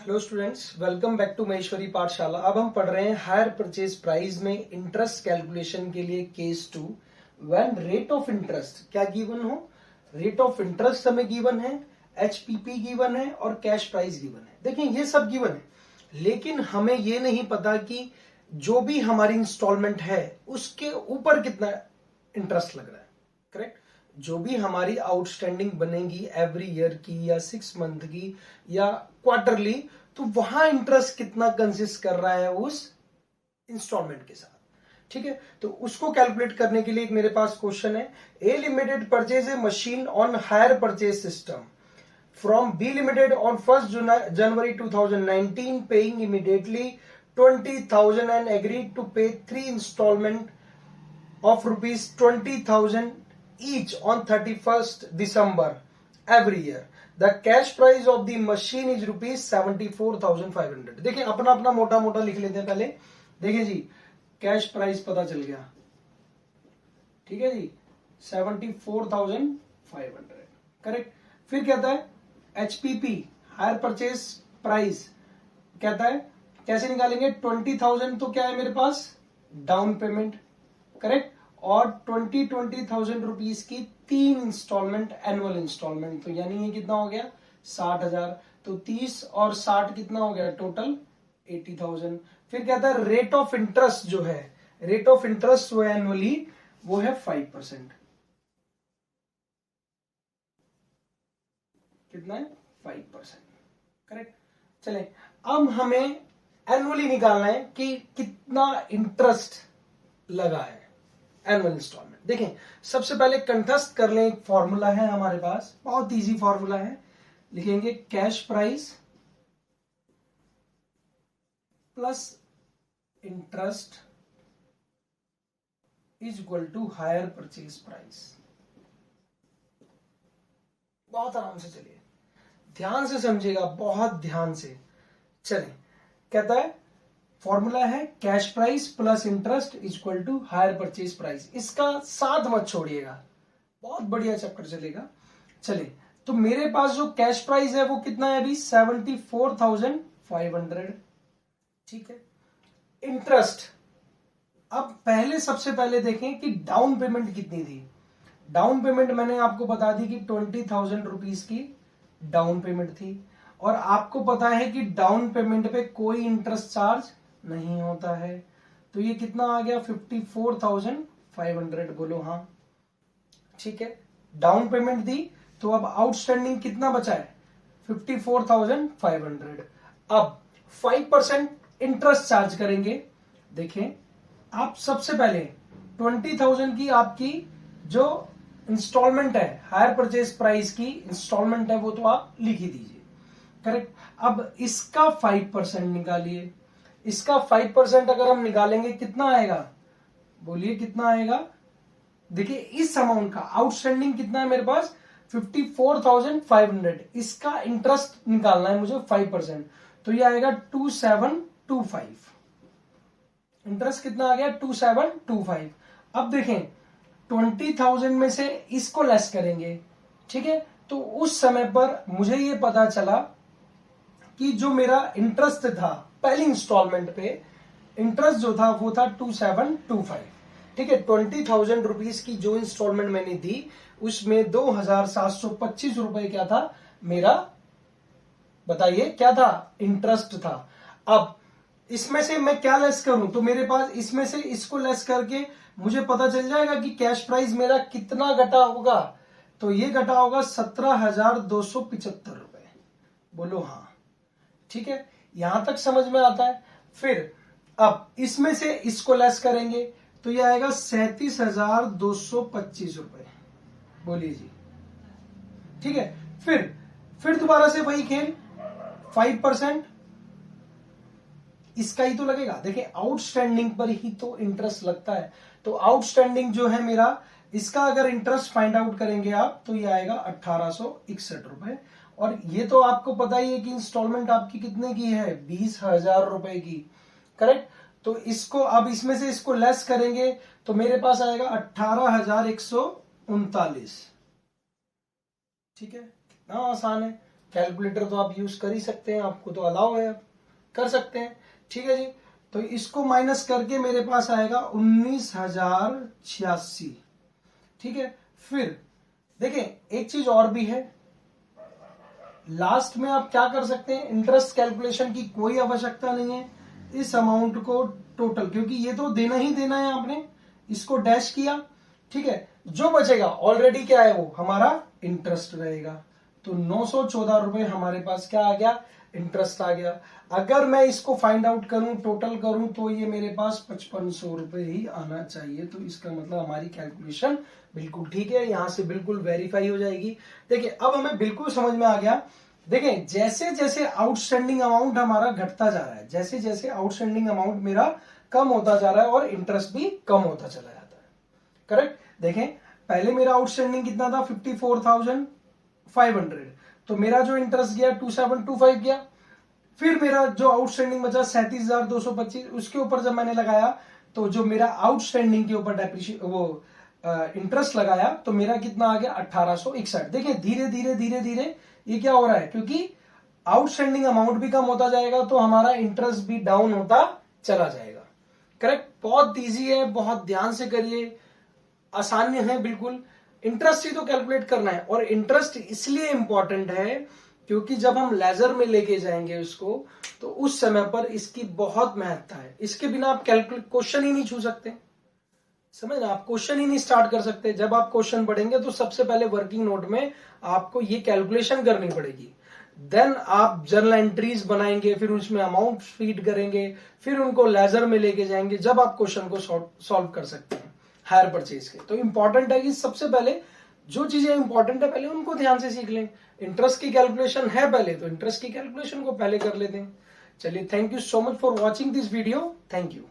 Hello students, welcome back to Maheshwari Pathshala. अब हम पढ़ रहे हैं हायर परचेज प्राइस में इंटरेस्ट कैलकुलेशन के लिए case 2। When rate of interest क्या गिवन हो, रेट ऑफ इंटरेस्ट हमें गिवन है, एचपीपी गिवन है और कैश प्राइस गिवन है। देखिए ये सब गिवन है, लेकिन हमें ये नहीं पता कि जो भी हमारी इंस्टॉलमेंट है उसके ऊपर कितना इंटरेस्ट लग रहा है। करेक्ट, जो भी हमारी आउटस्टैंडिंग बनेगी एवरी ईयर की या 6 मंथ की या क्वार्टरली, तो वहां इंटरेस्ट कितना कंसिस्ट कर रहा है उस इंस्टॉलमेंट के साथ। ठीक है, तो उसको कैलकुलेट करने के लिए एक मेरे पास क्वेश्चन है। A limited purchase a machine on hire purchase system from B limited on 1st January 2019, paying immediately 20,000 and agreed to pay 3 instalment of rupees 20,000 each on 31st December every year. The cash price of the machine is rupees 74,500. देखिए अपना अपना मोटा मोटा लिख लेते हैं पहले। देखिए जी, कैश प्राइस पता चल गया, ठीक है जी, 74,500। करेक्ट। फिर कहता है एचपीपी हायर परचेज प्राइस, कहता है कैसे निकालेंगे। 20,000 तो क्या है मेरे पास, डाउन पेमेंट। करेक्ट, और 20,000 रुपीज की 3 इंस्टॉलमेंट, एनुअल इंस्टॉलमेंट, तो यानी ये कितना हो गया 60,000। तो 30 और 60 कितना हो गया, टोटल 80,000। फिर कहता है रेट ऑफ इंटरेस्ट जो है, रेट ऑफ इंटरेस्ट वो एनुअली वो है 5%। कितना है, 5%। करेक्ट। चले, अब हमें एनुअली निकालना है कि कितना इंटरेस्ट लगा है एनुअल इंस्टॉलमेंट। देखें सबसे पहले कंठस्थ कर लें, एक फॉर्मूला है हमारे पास, बहुत इजी फॉर्मूला है। लिखेंगे cash price plus interest is equal to hire purchase price. बहुत आराम से चलिए, ध्यान से समझिएगा, बहुत ध्यान से। चलिए, कहता है फॉर्मूला है cash price plus interest equal to hire purchase price. इसका साथ मत छोड़िएगा, बहुत बढ़िया चैप्टर चलेगा। चलिए, तो मेरे पास जो कैश प्राइस है वो कितना है अभी, 74,500। ठीक है। इंटरेस्ट, अब पहले सबसे पहले देखें कि डाउन पेमेंट कितनी थी। डाउन पेमेंट मैंने आपको बता दी कि 20,000 रुपीज की डाउन पेमेंट थी, और आपको पता है कि डाउन पेमेंट पे कोई इंटरेस्ट चार्ज नहीं होता है। तो ये कितना आ गया, 54,500। बोलो हाँ। ठीक है, डाउन पेमेंट दी, तो अब आउटस्टैंडिंग कितना बचा है, 54,500। अब 5% इंटरेस्ट चार्ज करेंगे। देखें आप सबसे पहले 20,000 की आपकी जो इंस्टॉलमेंट है, हायर परचेज प्राइस की इंस्टॉलमेंट है, वो तो आप लिख ही दीजिए। करेक्ट। अब इसका 5% निकालिए। इसका 5% अगर हम निकालेंगे कितना आएगा, बोलिए कितना आएगा। देखिए इस अमाउंट का आउटस्टैंडिंग कितना है मेरे पास, 54,500। इसका इंटरेस्ट निकालना है मुझे 5%, तो ये आएगा 2725। इंटरेस्ट कितना आ गया, 2725। अब देखें 20,000 में से इसको लेस करेंगे। ठीक है, तो उस समय पर मुझे ये पता चला कि जो मेरा इंटरेस्ट था पहली इंस्टॉलमेंट पे, इंटरेस्ट जो था वो था 2725। ठीक है, 20,000 रुपीज की जो इंस्टॉलमेंट मैंने दी उसमें 2,725 रुपए क्या था मेरा, बताइए क्या था, इंटरेस्ट था। अब इसमें से मैं क्या लेस करूं, तो मेरे पास इसमें से इसको लेस करके मुझे पता चल जाएगा कि कैश प्राइस मेरा कितना घटा होगा। तो ये घटा होगा 17,275 रुपए। बोलो हाँ। ठीक है, यहां तक समझ में आता है। फिर अब इसमें से इसको लेस करेंगे तो ये आएगा 37,225 रुपए। बोलिए जी। ठीक है, फिर दोबारा से वही खेल, 5% इसका ही तो लगेगा। देखिए आउटस्टैंडिंग पर ही तो इंटरेस्ट लगता है, तो आउटस्टैंडिंग जो है मेरा, इसका अगर इंटरेस्ट फाइंड आउट करेंगे आप तो ये आएगा 1,861 रुपए। और ये तो आपको पता ही है कि इंस्टॉलमेंट आपकी कितने की है, 20,000 रुपए की। करेक्ट, तो इसको अब इसमें से इसको लेस करेंगे तो मेरे पास आएगा 18,139। ठीक है, कितना आसान है। कैलकुलेटर तो आप यूज कर ही सकते हैं, आपको तो अलाउ है, आप कर सकते हैं। ठीक है जी, तो इसको माइनस करके मेरे पास आएगा 19,086। ठीक है, फिर देखें एक चीज और भी है, लास्ट में आप क्या कर सकते हैं, इंटरेस्ट कैलकुलेशन की कोई आवश्यकता नहीं है, इस अमाउंट को टोटल, क्योंकि ये तो देना ही देना है आपने, इसको डैश किया। ठीक है, जो बचेगा ऑलरेडी क्या है, वो हमारा इंटरेस्ट रहेगा। तो 914 रुपए हमारे पास क्या आ गया, इंटरेस्ट आ गया। अगर मैं इसको फाइंड आउट करूं, टोटल करूं, तो ये मेरे पास 5500 रुपए ही आना चाहिए। तो इसका मतलब हमारी कैलकुलेशन बिल्कुल ठीक है, यहां से बिल्कुल वेरीफाई हो जाएगी। देखिए अब हमें बिल्कुल समझ में आ गया। देखें जैसे जैसे आउटस्टैंडिंग अमाउंट हमारा घटता जा रहा है, जैसे जैसे आउटस्टैंडिंग अमाउंट मेरा कम होता जा रहा है और इंटरेस्ट भी कम होता चला जाता है। करेक्ट, देखें पहले मेरा आउटस्टैंडिंग कितना था, 54,500, तो मेरा जो इंटरेस्ट गया 2725 गया। फिर मेरा जो आउटस्टैंडिंग बचा 37,225, उसके ऊपर जब मैंने लगाया तो जो मेरा आउटस्टैंडिंग के ऊपर वो इंटरेस्ट लगाया तो मेरा कितना आ गया 1861। देखिए धीरे धीरे धीरे धीरे ये क्या हो रहा है, क्योंकि आउटस्टैंडिंग अमाउंट भी कम होता जाएगा तो हमारा इंटरेस्ट भी डाउन होता चला जाएगा। करेक्ट, बहुत इजी है, बहुत ध्यान से करिए, आसान है बिल्कुल। इंटरेस्ट ही तो कैलकुलेट करना है, और इंटरेस्ट इसलिए इंपॉर्टेंट है क्योंकि जब हम लेजर में लेके जाएंगे उसको तो उस समय पर इसकी बहुत महत्ता है। इसके बिना आप कैलकुलेट क्वेश्चन ही नहीं छू सकते, समझ ना, आप क्वेश्चन ही नहीं स्टार्ट कर सकते। जब आप क्वेश्चन पढ़ेंगे तो सबसे पहले वर्किंग नोट में आपको ये कैलकुलेशन करनी पड़ेगी, देन आप जर्नल एंट्रीज बनाएंगे, फिर उसमें अमाउंट फीड करेंगे, फिर उनको लेजर में लेके जाएंगे, जब आप क्वेश्चन को सॉल्व कर सकते हैं हायर परचेज के। तो इंपॉर्टेंट है कि सबसे पहले जो चीजें इंपॉर्टेंट है पहले उनको ध्यान से सीख लें। इंटरेस्ट की कैलकुलेशन है पहले, तो इंटरेस्ट की कैलकुलेशन को पहले कर लेते हैं। चलिए, thank you so much for watching this video, thank you.